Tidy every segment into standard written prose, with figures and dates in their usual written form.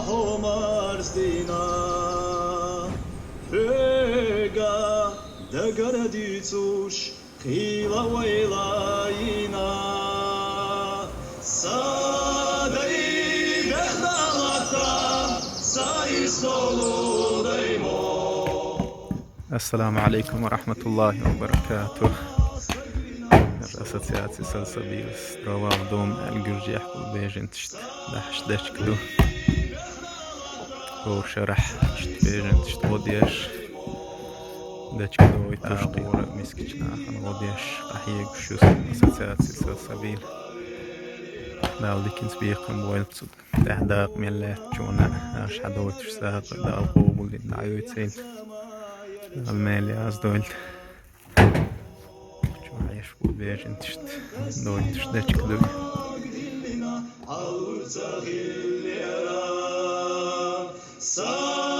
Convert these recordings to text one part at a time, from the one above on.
homars dina Höga dagara ditsush khila waylaina Sadai bekhnalata saistolu daimo السلام عليكم ورحمة الله وبركاته. الأساسيات سلسبيل ستروال دوم الجرجيح بيجن تشت دحش دشكدو هو شرح تشت بيجن تشت وديش دشكدو يتشقي ورق مسكتنا خن وديش أحيق شوس الأساسيات سلسبيل داو ديكنس بيقم بويلتسود تحداق ملات جونا أش حدوت شساق دا القوبل دي نعيو يتسيل المالي أزدولت عايش بيجن تشت دوي تشت دشكدو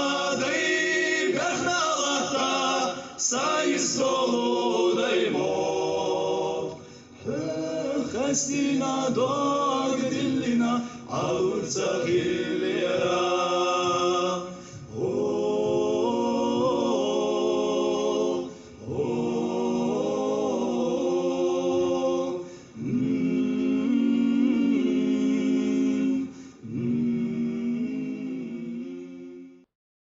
Sadai bekhnalata saistolu daimo Khastina dog dillina aurza khilera